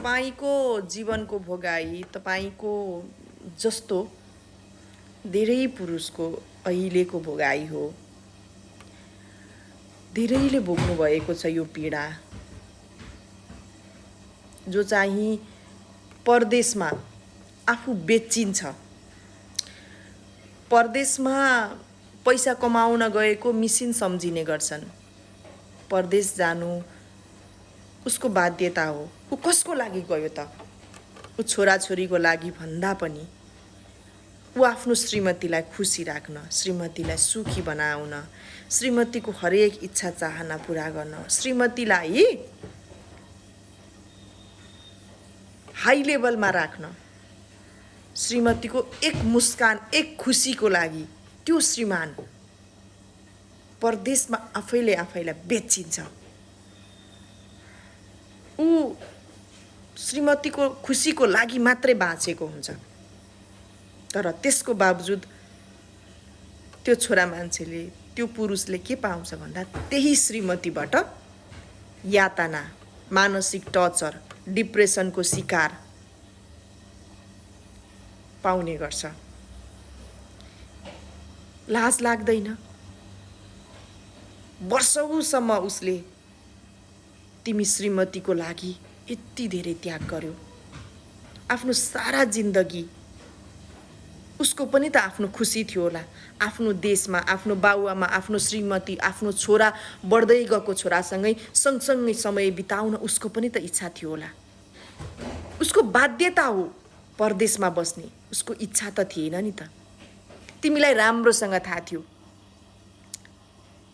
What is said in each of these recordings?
तपाईको जीवनको भोगाई तपाईको जस्तो धेरै पुरुषको अहिलेको भोगाई हो। धेरैले भोग्नु भएको छ यो पीडा, जो चाहिँ परदेशमा आफू बेचिन्छ। परदेशमा पैसा कमाउन गएको मिसिन सम्झिने गर्छन्। परदेश जानु उसको बाध्यता हो। ऊ कसको लागि गयो त? ऊ छोराछोरीको लागि भन्दा पनि ऊ आफ्नो श्रीमतीलाई खुसी राख्न, श्रीमतीलाई सुखी बनाउन, श्रीमतीको हरेक इच्छा चाहना पूरा गर्न, श्रीमतीलाई हाई लेभलमा राख्न, श्रीमतीको एक मुस्कान, एक खुसीको लागि त्यो श्रीमान परदेशमा आफैले आफैलाई बेचिन्छ। ऊ श्रीमतीको खुसीको लागि मात्रै बाँचेको हुन्छ। तर त्यसको बावजुद त्यो छोरा मान्छेले, त्यो पुरुषले के पाउँछ भन्दा त्यही श्रीमतीबाट यातना, मानसिक टर्चर, डिप्रेसनको शिकार पाउने गर्छ। लाज लाग्दैन? वर्षौंसम्म उसले तिमी श्रीमतीको लागि यति धेरै त्याग गर्यो। आफ्नो सारा जिन्दगी उसको पनि त आफ्नो खुसी थियो होला। आफ्नो देशमा, आफ्नो बाउआमा, आफ्नो श्रीमती, आफ्नो छोरा, बढ्दै गएको छोरासँगै सँगसँगै समय बिताउन उसको पनि त इच्छा थियो होला। उसको बाध्यता हो परदेशमा बस्ने, उसको इच्छा त थिएन नि त। तिमीलाई राम्रोसँग थाहा थियो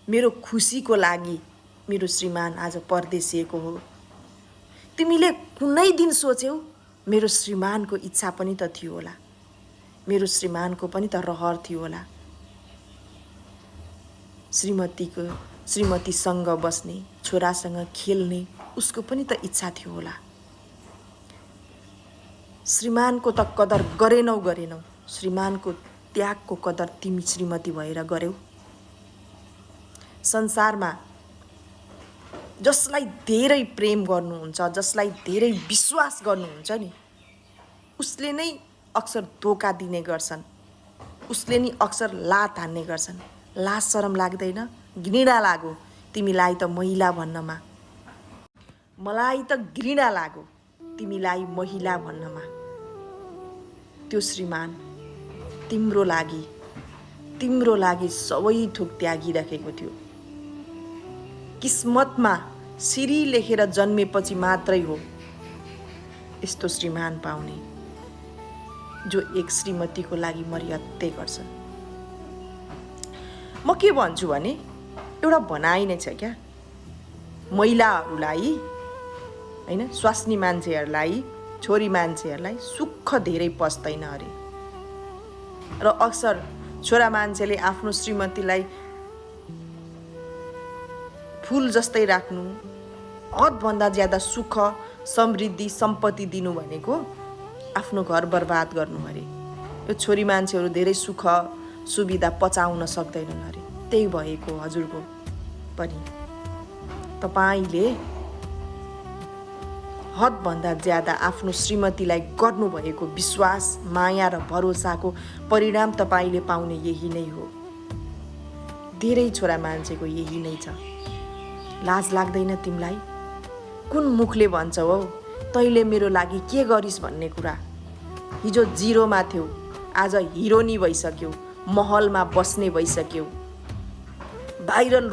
मेरो खुसीको लागि मेरो श्रीमान आज परदेशिएको हो। तिमीले कुनै दिन सोच्यौ मेरो श्रीमानको इच्छा पनि त थियो होला, मेरो श्रीमानको पनि त रहर थियो होला। श्रीमतीसँग बस्ने, छोरासँग खेल्ने उसको पनि त इच्छा थियो होला। श्रीमानको त कदर गरेनौ, श्रीमानको त्यागको कदर तिमी श्रीमती भएर गर्यौ। संसारमा जसलाई धेरै प्रेम गर्नुहुन्छ, जसलाई धेरै विश्वास गर्नुहुन्छ नि, उसले नै अक्सर धोका दिने गर्छन्, उसले नि अक्सर लात हान्ने गर्छन्। लाज शरम लाग्दैन? घृणा लाग्यो तिमीलाई त महिला भन्नमा, मलाई त घृणा लाग्यो तिमीलाई महिला भन्नमा। त्यो श्रीमान तिम्रो लागि सबै थोक त्यागिराखेको थियो। किस्मतमा सिरी लेखेर जन्मेपछि मात्रै हो यस्तो श्रीमान पाउने, जो एक श्रीमतीको लागि मर्यादै गर्छ। म के भन्छु भने एउटा भनाइ नै छ क्या, महिलाहरूलाई हैन, स्वास्नी मान्छेहरूलाई, छोरी मान्छेहरूलाई सुख धेरै पस्दैन अरे। र अक्सर छोरा मान्छेले आफ्नो श्रीमतीलाई फुल जस्तै राख्नु, हदभन्दा ज्यादा सुख, समृद्धि, सम्पत्ति दिनु भनेको आफ्नो घर बर्बाद गर्नु अरे। यो छोरी मान्छेहरू धेरै सुख सुविधा पचाउन सक्दैनन् अरे। त्यही भएको हजुरको पनि तपाईले हदभन्दा ज्यादा आफ्नो श्रीमतीलाई गर्नुभएको विश्वास, माया र भरोसाको परिणाम तपाईले पाउने यही नै हो। धेरै छोरा मान्छेको यही नै छ। लाज लाग्दैन तिमीलाई? कुन मुखले भन्छौ हौ तैले मेरो लागि के गरिस् भन्ने कुरा? हिजो जिरोमा थियौ, आज हिरोनी भइसक्यौ, महलमा बस्ने भइसक्यौ, भाइरल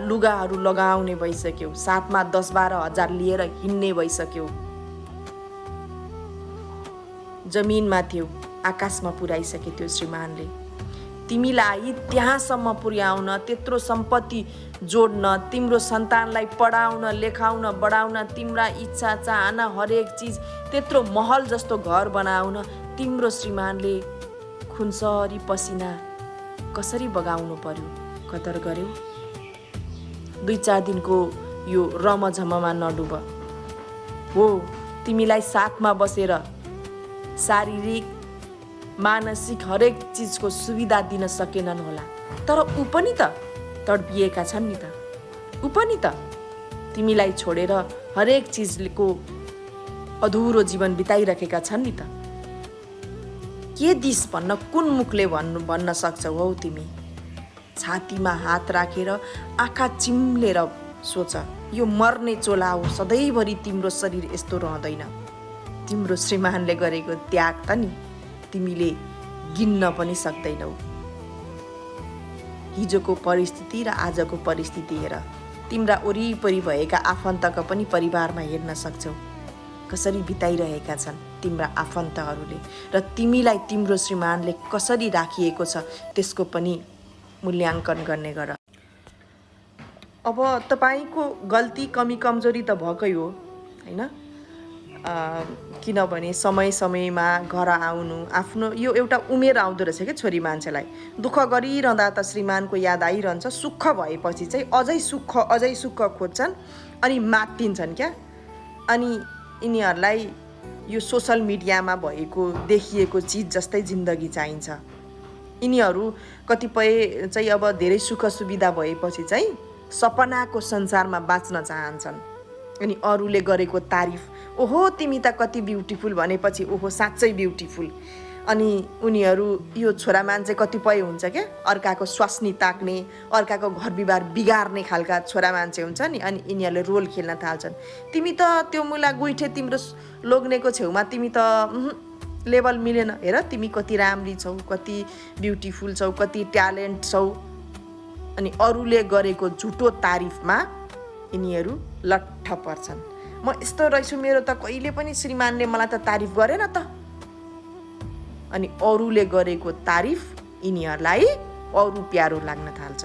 लुगाहरू लगाउने भइसक्यौ, साथमा 10-12 हजार लिएर हिँड्ने भइसक्यौ। जमिनमा थियौ, आकाशमा पुर्याइसके त्यो श्रीमानले। तिमीलाई त्यहाँसम्म पुर्याउन, त्यत्रो सम्पत्ति जोड्न, तिम्रो सन्तानलाई पढाउन, लेखाउन, बढाउन, तिम्रा इच्छा चाहना हरेक चिज, त्यत्रो महल जस्तो घर बनाउन तिम्रो श्रीमानले खुनसरी पसिना कसरी बगाउनु पर्यो? कदर गर्यौ? 2-4 दिनको यो रमझममा नडुब हो। तिमीलाई साथमा बसेर शारीरिक, मानसिक हरेक चिजको सुविधा दिन सकेनन् होला, तर ऊ पनि त तडपिएका छन् नि त। ऊ पनि त तिमीलाई छोडेर हरेक चिजको अधुरो जीवन बिताइरहेका छन् नि त। के दिस भन्न कुन मुखले भन्न सक्छौ हौ तिमी? छातीमा हात राखेर आँखा चिम्लेर सोच, यो मर्ने चोला हो, सधैँभरि तिम्रो शरीर यस्तो रहँदैन। तिम्रो श्रीमानले गरेको त्याग त नि तिमीले गिन्न पनि सक्दैनौ। हिजोको परिस्थिति र आजको परिस्थिति हेर, तिम्रा वरिपरि भएका आफन्तका पनि परिवारमा हेर्न सक्छौ कसरी बिताइरहेका छन् तिम्रा आफन्तहरूले, र तिमीलाई तिम्रो श्रीमानले कसरी राखिएको छ त्यसको पनि मूल्याङ्कन गर्ने गर। अब तपाईको गल्ती कमी कमजोरी त भएकै हो हैन, किनभने समय समयमा घर आउनु आफ्नो यो एउटा उमेर आउँदो रहेछ क्या छोरी मान्छेलाई। दुःख गरिरहँदा त श्रीमानको याद आइरहन्छ, सुख भएपछि चाहिँ अझै सुख खोज्छन् अनि मात्तिन्छन् क्या। अनि यिनीहरूलाई यो सोसल मिडियामा भएको देखिएको चिज जस्तै जिन्दगी चाहिन्छ। यिनीहरू कतिपय चाहिँ अब धेरै सुख सुविधा भएपछि चाहिँ सपनाको संसारमा बाँच्न चाहन्छन्। अनि अरूले गरेको तारिफ, ओहो तिमी त कति ब्युटिफुल भनेपछि ओहो साँच्चै ब्युटिफुल। अनि उनीहरू यो छोरा मान्छे कतिपय हुन्छ क्या अर्काको स्वास्नी ताक्ने, अर्काको घर विवाह बिगार्ने खालका छोरा मान्छे हुन्छ नि। अनि यिनीहरूले रोल खेल्न थाल्छन्। तिमी त त्यो मुला गुइठे तिम्रो लोग्नेको छेउमा तिमी त लेभल मिलेन, हेर तिमी कति राम्री छौ, कति ब्युटिफुल छौ, कति ट्यालेन्ट छौ। अनि अरूले गरेको झुटो तारिफमा यिनीहरू लट्ठ पर्छन्। म यस्तो रहेछु, मेरो त कहिले पनि श्रीमानले मलाई त तारिफ गरेन त। अनि अरूले गरेको तारिफ यिनीहरूलाई अरू प्यारो लाग्न थाल्छ।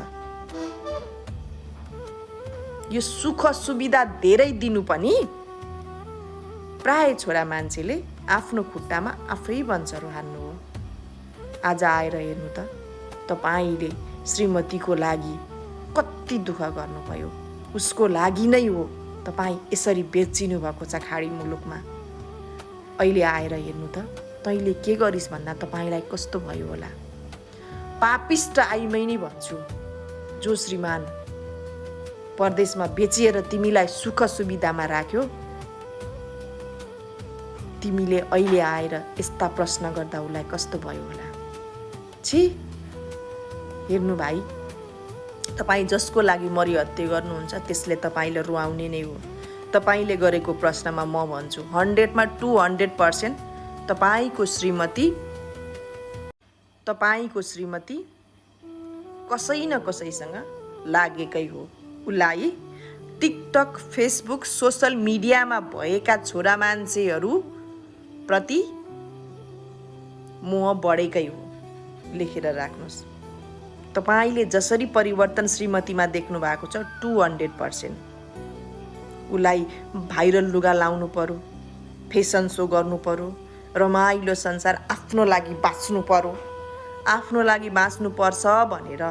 यो सुख सुविधा धेरै दिनु पनि प्राय छोरा मान्छेले आफ्नो खुट्टामा आफै बन्चरो हान्नु हो। आज आएर हेर्नु त, तपाईँले श्रीमतीको लागि कति दुःख गर्नुभयो, उसको लागि नै हो तपाईँ यसरी बेचिनु भएको छ खाडी मुलुकमा। अहिले आएर हेर्नु त, तैँले के गरिस् भन्दा तपाईँलाई कस्तो भयो होला। पापिष्ट आइमै नै भन्छु, जो श्रीमान परदेशमा बेचिएर तिमीलाई सुख सुविधामा राख्यो, तिमीले अहिले आएर यस्ता प्रश्न गर्दा उसलाई कस्तो भयो होला। छी, हेर्नु भाइ, तपाईँ जसको लागि मरिहत्ते गर्नुहुन्छ त्यसले तपाईँले रुवाउने नै हो। तपाईँले गरेको प्रश्नमा म भन्छु 100मा 200% तपाईँको श्रीमती कसै न कसैसँग लागेकै हो। उसलाई टिकटक, फेसबुक, सोसल मिडियामा भएका छोरा मान्छेहरू प्रति मोह बढेकै हो। लेखेर राख्नुहोस्। तपाईँले जसरी परिवर्तन श्रीमतीमा देख्नु भएको छ 200%। उसलाई भाइरल लुगा लाउनु पर्यो, फेसन सो गर्नु पर्यो, रमाइलो संसार आफ्नो लागि बाँच्नु पर्यो, आफ्नो लागि बाँच्नु पर्छ भनेर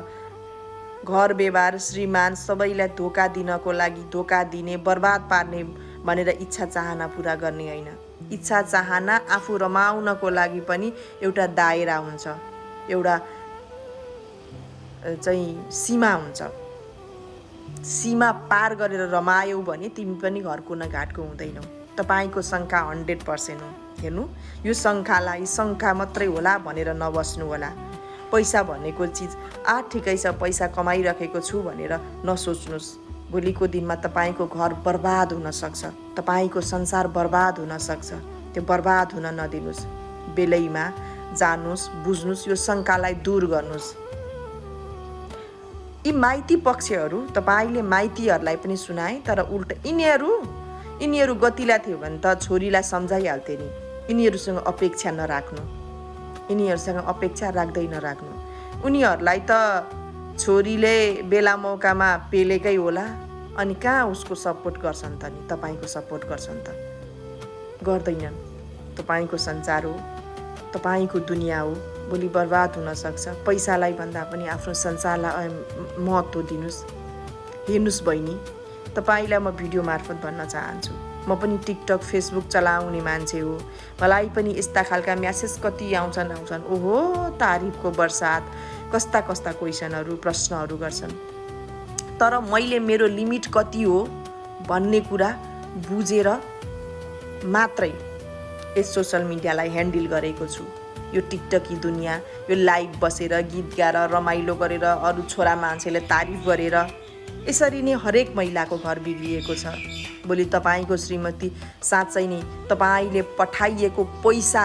घर व्यवहार श्रीमान सबैलाई धोका दिनको लागि धोका दिने, बर्बाद पार्ने भनेर इच्छा चाहना पुरा गर्ने होइन। इच्छा चाहना आफू रमाउनको लागि पनि एउटा दायरा हुन्छ, एउटा चाहिँ सीमा हुन्छ। सीमा पार गरेर रमायौ भने तिमी पनि घरको न घाटको हुँदैनौ। तपाईँको शङ्का 100% हो। हेर्नु, यो शङ्कालाई शङ्का मात्रै होला भनेर नबस्नु होला। पैसा भनेको चिज ठिकै छ, पैसा कमाइरहेको छु भनेर नसोच्नुहोस्। भोलिको दिनमा तपाईँको घर बर्बाद हुन सक्छ, तपाईँको संसार बर्बाद हुन सक्छ। त्यो बर्बाद हुन नदिनुहोस्। बेलैमा जानुहोस्, बुझ्नुहोस्, यो शङ्कालाई दूर गर्नुहोस्। यी माइती पक्षहरू तपाईँले माइतीहरूलाई पनि सुनाए, तर उल्टा यिनीहरू गतिला थियो भने त छोरीलाई सम्झाइहाल्थे नि। यिनीहरूसँग अपेक्षा नराख्नु, यिनीहरूसँग अपेक्षा राख्दै नराख्नु। उनीहरूलाई त छोरीले बेला मौकामा पेलेकै होला, अनि कहाँ उसको सपोर्ट गर्छन् त नि, तपाईँको सपोर्ट गर्छन् त? गर्दैनन्। तपाईँको संसार हो, तपाईँको दुनियाँ हो, भोलि बर्बाद हुन सक्छ। पैसालाई भन्दा पनि आफ्नो संसारलाई महत्त्व दिनुहोस्। हेर्नुहोस् बहिनी, तपाईँलाई म भिडियो मार्फत भन्न चाहन्छु, म पनि टिकटक, फेसबुक चलाउने मान्छे हो। मलाई पनि यस्ता खालका म्यासेज कति आउँछन्। ओहो, तारिफको बर्सात, कस्ता क्वेसनहरू, प्रश्नहरू गर्छन्। तर मैले मेरो लिमिट कति हो भन्ने कुरा बुझेर मात्रै यस सोसल मिडियालाई ह्यान्डल गरेको छु। यो टिकटकी दुनियाँ, यो लाइभ बसेर गीत गाएर रमाइलो गरेर अरू छोरा मान्छेले तारिफ गरेर यसरी नै हरेक महिलाको घर बिग्रिएको छ। भोलि तपाईँको श्रीमती साँच्चै नै तपाईँले पठाइएको पैसा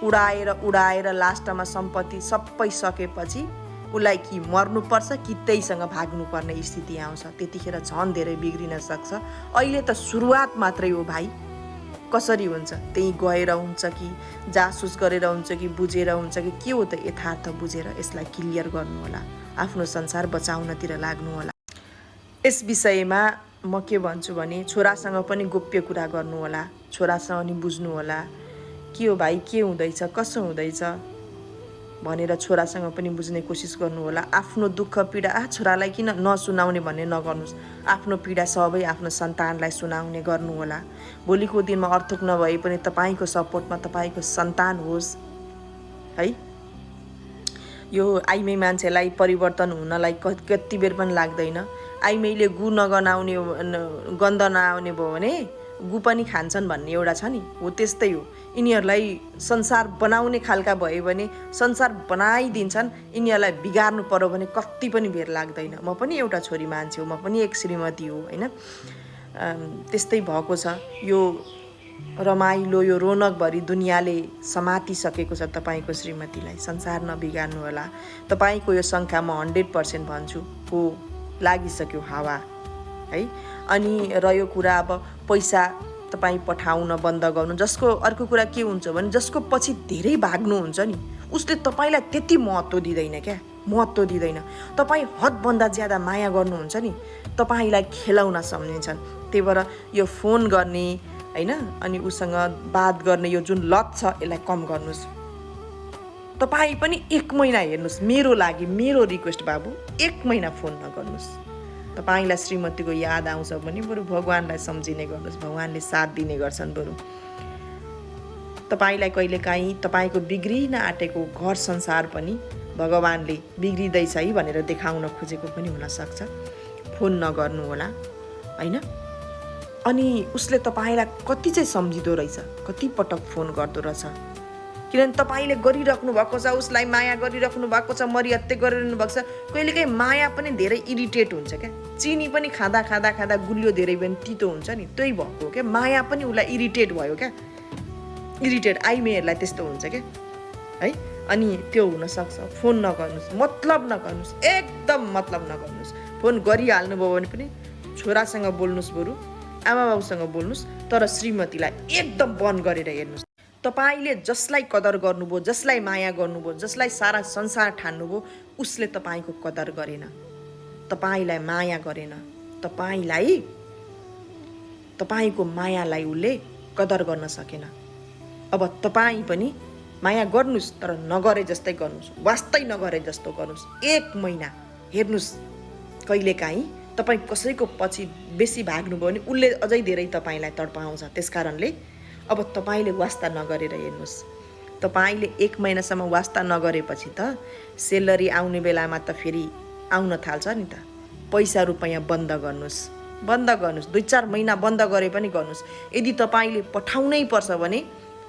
उडाएर लास्टमा सम्पत्ति सबै सकेपछि उसलाई कि मर्नुपर्छ कि त्यहीसँग भाग्नुपर्ने स्थिति आउँछ। त्यतिखेर झन् धेरै बिग्रिन सक्छ। अहिले त सुरुवात मात्रै हो भाइ। कसरी हुन्छ? त्यही गएर हुन्छ कि जासुस गरेर हुन्छ कि बुझेर हुन्छ कि के हो त यथार्थ बुझेर यसलाई क्लियर गर्नु होला। आफ्नो संसार बचाउनतिर लाग्नु होला। यस विषयमा म के भन्छु भने छोरासँग पनि गोप्य कुरा गर्नु होला। छोरासँग नि बुझ्नु होला के हो भाइ, के हुँदैछ, कसो हुँदैछ भनेर छोरासँग पनि बुझ्ने कोसिस गर्नु होला। आफ्नो दुःख पीडा छोरालाई किन नसुनाउने भन्ने नगर्नुहोस्। आफ्नो पीडा सबै आफ्नो सन्तानलाई सुनाउने गर्नु होला। भोलिको दिनमा अर्थक नभए पनि तपाईँको सपोर्टमा तपाईँको सन्तान होस् है। यो आइमै मान्छेलाई परिवर्तन हुनलाई कति बेर पनि लाग्दैन। आइमैले गु नगनाउने गन्ध नआउने भयो भने गु पनि खान्छन् भन्ने एउटा छ नि, हो त्यस्तै हो। यिनीहरूलाई संसार बनाउने खालका भयो भने संसार बनाइदिन्छन्। यिनीहरूलाई बिगार्नु पर्यो भने कति पनि बेर लाग्दैन। म पनि एउटा छोरी मान्छे हो, म पनि एक श्रीमती हो होइन। त्यस्तै भएको छ। यो रमाइलो यो रौनकभरि दुनियाँले समातिसकेको छ तपाईँको श्रीमतीलाई। संसार नबिगार्नु होला। तपाईँको यो शङ्का म 100% भन्छु हो लागिसक्यो हावा है। अनि रह्यो कुरा अब पैसा तपाईँ पठाउन बन्द गर्नु। जसको अर्को कुरा के हुन्छ भने जसको पछि धेरै भाग्नुहुन्छ नि उसले तपाईँलाई त्यति महत्त्व दिँदैन क्या, महत्त्व दिँदैन। तपाईँ हदभन्दा ज्यादा माया गर्नुहुन्छ नि तपाईँलाई खेलाउन सम्झिन्छन्। त्यही भएर यो फोन गर्ने होइन अनि उसँग बात गर्ने यो जुन लत छ यसलाई कम गर्नुहोस्। तपाईँ पनि 1 महिना हेर्नुहोस्। मेरो लागि मेरो रिक्वेस्ट बाबु 1 महिना फोन नगर्नुहोस्। तपाईँलाई श्रीमतीको याद आउँछ भने बरु भगवान्लाई सम्झिने गर्नुहोस्। भगवान्ले साथ दिने गर्छन्। बरु तपाईँलाई कहिलेकाहीँ तपाईँको बिग्रिन आँटेको घर संसार पनि भगवान्ले बिग्रिँदैछ है भनेर देखाउन खोजेको पनि हुनसक्छ। फोन नगर्नु होला होइन। अनि उसले तपाईँलाई कति चाहिँ सम्झिँदो रहेछ, कति पटक फोन गर्दो रहेछ। किनभने तपाईँले गरिराख्नु भएको छ, उसलाई माया गरिराख्नु भएको छ, मरिहत्ते गरिरहनु भएको छ। कहिलेकाहीँ माया पनि धेरै इरिटेट हुन्छ क्या। चिनी पनि खाँदा खाँदा खाँदा गुलियो धेरै पनि तितो हुन्छ नि, त्यही भएको क्या। माया पनि उसलाई इरिटेट भयो क्या, इरिटेट। आइमेहरूलाई त्यस्तो हुन्छ क्या है। अनि त्यो हुनसक्छ। फोन नगर्नुहोस्, मतलब नगर्नुहोस्, एकदम मतलब नगर्नुहोस्। फोन गरिहाल्नुभयो भने पनि छोरासँग बोल्नुहोस्, बरु आमा बाबुसँग बोल्नुहोस्, तर श्रीमतीलाई एकदम बन्द गरेर हेर्नुहोस्। तपाईँले जसलाई कदर गर्नुभयो, जसलाई माया गर्नुभयो, जसलाई सारा संसार ठान्नुभयो उसले तपाईँको कदर गरेन, तपाईँलाई माया गरेन। तपाईँको मायालाई उसले कदर गर्न सकेन। अब तपाईँ पनि माया गर्नुहोस् तर नगरे जस्तै गर्नुहोस्, वास्तै नगरे जस्तो गर्नुहोस्। 1 महिना हेर्नुहोस्। कहिलेकाहीँ तपाईँ कसैको पछि बेसी भाग्नुभयो भने उसले अझै धेरै तपाईँलाई तडपाउँछ। त्यस कारणले अब तपाईँले वास्ता नगरेर हेर्नुहोस्। तपाईँले 1 महिनासम्म वास्ता नगरेपछि त सेलरी आउने बेलामा त फेरि आउन थाल्छ नि त। पैसा रुपैयाँ बन्द गर्नुहोस्, बन्द गर्नुहोस्। 2-4 महिना बन्द गरे पनि गर्नुहोस्। यदि तपाईँले पठाउनै पर्छ भने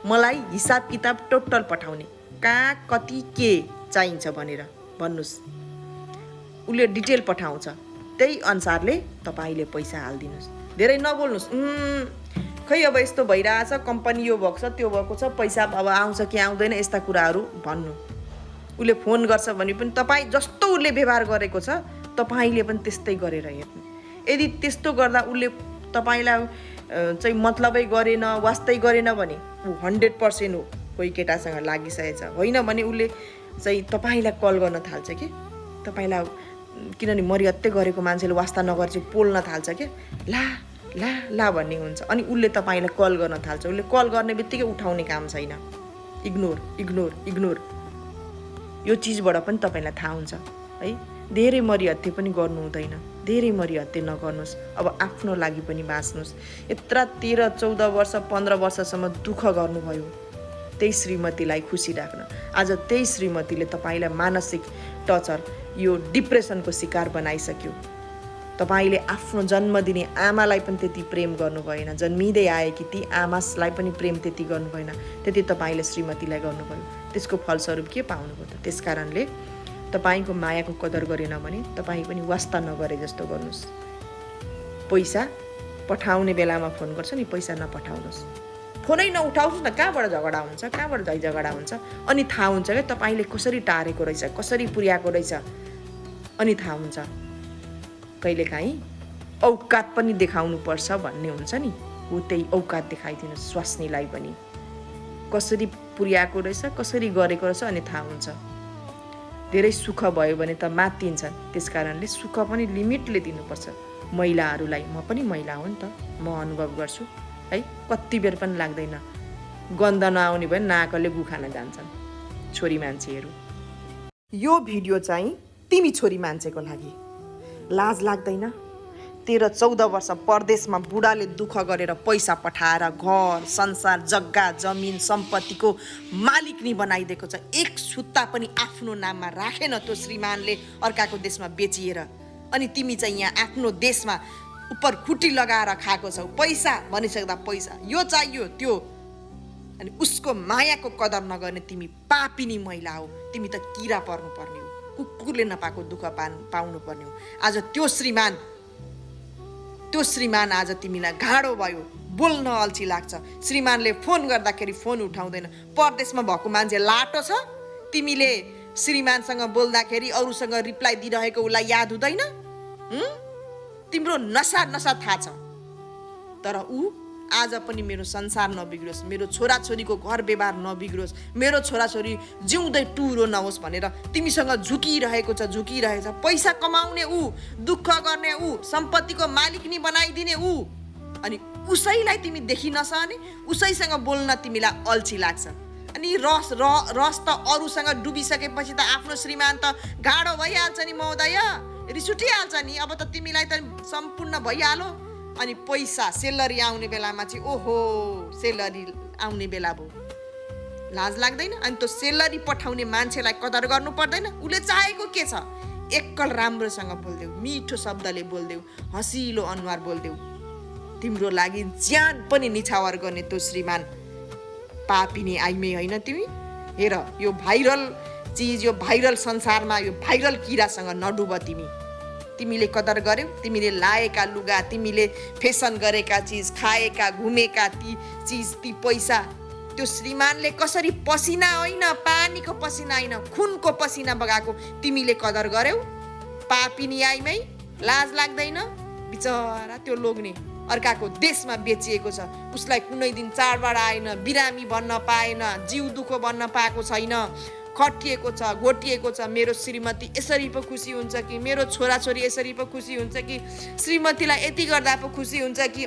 मलाई हिसाब किताब टोटल पठाउने, कहाँ कति के चाहिन्छ भनेर भन्नुहोस्। उसले डिटेल पठाउँछ, त्यही अनुसारले तपाईँले पैसा हालिदिनुहोस्। धेरै नबोल्नुहोस्। खै अब यस्तो भइरहेछ, कम्पनी यो भएको छ, त्यो भएको छ, पैसा अब आउँछ कि आउँदैन यस्ता कुराहरू भन्नु। उसले फोन गर्छ भने पनि तपाईँ जस्तो उसले व्यवहार गरेको छ तपाईँले पनि त्यस्तै गरेर हेर्नु। यदि त्यस्तो गर्दा उसले तपाईँलाई चाहिँ मतलबै गरेन, वास्तै गरेन भने ऊ 100% हो कोही केटासँग लागिसकेछ। होइन भने उसले चाहिँ तपाईँलाई कल गर्न थाल्छ कि तपाईँलाई, किनभने मरिहत्ते गरेको मान्छेले वास्ता नगरे चाहिँ पोल्न थाल्छ क्या, ला ला ला भन्ने हुन्छ। अनि उसले तपाईँलाई कल गर्न थाल्छ। उसले कल गर्ने बित्तिकै उठाउने काम छैन। Ignore ignore ignore. यो चिजबाट पनि तपाईँलाई थाहा हुन्छ है। धेरै मरिहत्ते पनि गर्नु हुँदैन, धेरै मरिहत्ते नगर्नुहोस्। अब आफ्नो लागि पनि बाँच्नुहोस्। यत्र 13-14 वर्ष 15 वर्षसम्म दुःख गर्नुभयो त्यही श्रीमतीलाई खुसी राख्न। आज त्यही श्रीमतीले तपाईँलाई मानसिक टर्चर, यो डिप्रेसनको शिकार बनाइसक्यो। तपाईले आफ्नो जन्म दिने आमालाई पनि त्यति प्रेम गर्नु भएन, जन्मिँदै आएकी ती आमालाई पनि प्रेम त्यति गर्नु भएन, त्यति तपाईले श्रीमतीलाई गर्नुभयो। त्यसको फलस्वरूप के पाउनुभयो त? त्यसकारणले तपाईको मायाको कदर गरेन भने तपाई पनि वास्ता नगरे जस्तो गर्नुस्। पैसा पठाउने बेलामा फोन गर्छ नि, पैसा नपठाउनुस्। फोनै नउठाउनुस् न, कहाँबाट झगडा हुन्छ, कहाँबाट झगडा हुन्छ। अनि थाहा हुन्छ क्या तपाईले कसरी टारेको रहेछ, कसरी पुर्याएको रहेछ, अनि थाहा हुन्छ। कहिलेकाहीँ औकात पनि देखाउनु पर्छ भन्ने हुन्छ नि, हो त्यही औकात देखाइदिनु स्वास्नीलाई पनि, कसरी पुर्याएको रहेछ, कसरी गरेको रहेछ, अनि थाहा हुन्छ। धेरै सुख भयो भने त मात्तिन्छ, त्यसकारणले सुख पनि लिमिटले दिनुपर्छ महिलाहरूलाई। म पनि महिला हो नि त, म अनुभव गर्छु है। कति बेर पनि लाग्दैन, गन्ध नआउने भयो नाकले गु खान जान्छन् छोरी मान्छेहरू। यो भिडियो चाहिँ तिमी छोरी मान्छेको लागि। लाज लाग्दैन? 13-14 वर्ष परदेशमा बुढाले दुःख गरेर पैसा पठाएर घर संसार जग्गा जमिन सम्पत्तिको मालिक नि बनाइदिएको छ। एक सुत्ता पनि आफ्नो नाममा राखेन त्यो श्रीमानले, अर्काको देशमा बेचिएर। अनि तिमी चाहिँ यहाँ आफ्नो देशमा उपर खुट्टी लगाएर खाएको छौ। पैसा भनिसक्दा पैसा, यो चाहियो त्यो, अनि उसको मायाको कदर नगर्ने तिमी पापिनी महिला हो। तिमी त किरा पर्नुपर्ने हो, कुकुरले नपाएको दुःख पाउनु पर्ने हो। आज त्यो श्रीमान आज तिमीलाई गाढो भयो, बोल्न अल्छी लाग्छ। श्रीमानले फोन गर्दाखेरि फोन उठाउँदैन। परदेशमा भएको मान्छे लाटो छ, तिमीले श्रीमानसँग बोल्दाखेरि अरूसँग रिप्लाई दिइरहेको उसलाई याद हुँदैन? तिम्रो नसा थाहा छ। तर ऊ आज पनि मेरो संसार नबिग्रोस्, मेरो छोराछोरीको घर व्यवहार नबिग्रोस्, मेरो छोराछोरी जिउँदै टुरो नहोस् भनेर तिमीसँग झुकिरहेको छ। पैसा कमाउने ऊ, दुःख गर्ने ऊ, सम्पत्तिको मालिक नि बनाइदिने ऊ, अनि उसैलाई तिमी देखि नसहने, उसैसँग बोल्न तिमीलाई अल्छी लाग्छ। अनि रस त अरूसँग डुबिसकेपछि त आफ्नो श्रीमान त गाढो भइहाल्छ नि महोदय, रिस उठिहाल्छ नि। अब त तिमीलाई त सम्पूर्ण भइहाल्यो। अनि पैसा सेलरी आउने बेलामा चाहिँ ओहो सेलरी आउने बेला भयो, लाज लाग्दैन? अनि त्यो सेलरी पठाउने मान्छेलाई कदर गर्नु पर्दैन? उसले चाहेको के छ? एकल राम्रोसँग बोल्देऊ, मिठो शब्दले बोल्देऊ, हँसिलो अनुहार बोल्देऊ। तिम्रो लागि ज्यान पनि निछावर गर्ने त्यो श्रीमान पापिनी आइमे होइन तिमी। हेर यो भाइरल चिज, यो भाइरल संसारमा यो भाइरल किरासँग नडुब तिमी। तिमीले कदर गर्यौ, तिमीले लाएका लुगा, तिमीले फेसन गरेका चिज, खाएका घुमेका ती चिज, ती पैसा, त्यो श्रीमानले कसरी पसिना होइन, पानीको पसिना होइन, खुनको पसिना बगाएको तिमीले कदर गर्यौ। पापिनी आइमै लाज लाग्दैन? बिचरा त्यो लोग्ने अर्काको देशमा बेचिएको छ, उसलाई कुनै दिन चाडबाड आएन, बिरामी बन्न पाएन, जिउ दुःख बन्न पाएको छैन, खटिएको छ, घोटिएको छ। मेरो श्रीमती यसरी पो खुसी हुन्छ कि, मेरो छोराछोरी यसरी पो खुसी हुन्छ कि, श्रीमतीलाई यति गर्दा पो खुसी हुन्छ कि,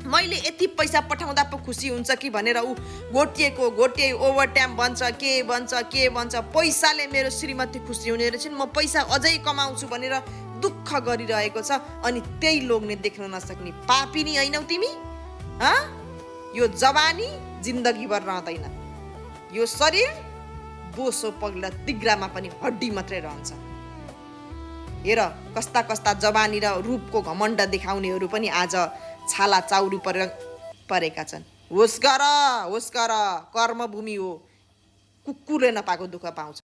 मैले यति पैसा पठाउँदा पो खुसी हुन्छ कि भनेर ऊ घोटिए ओभरटाइम बन्छ, के बन्छ। पैसाले मेरो श्रीमती खुसी हुने रहेछन्, म पैसा अझै कमाउँछु भनेर दुःख गरिरहेको छ। अनि त्यही लोग्ने देख्न नसक्ने पापिनी हैनौ तिमी? यो जवानी जिन्दगीभर रहँदैन। यो शरीर बोसो पग्ला तिग्रामा पनि हड्डी मात्रै रहन्छ। हेर कस्ता जवानी र रूपको घमण्ड देखाउनेहरू पनि आज छाला चाउरू परेका छन्। होस गर, कर्मभूमि हो, कुकुरले नपाएको दुःख पाउँछ।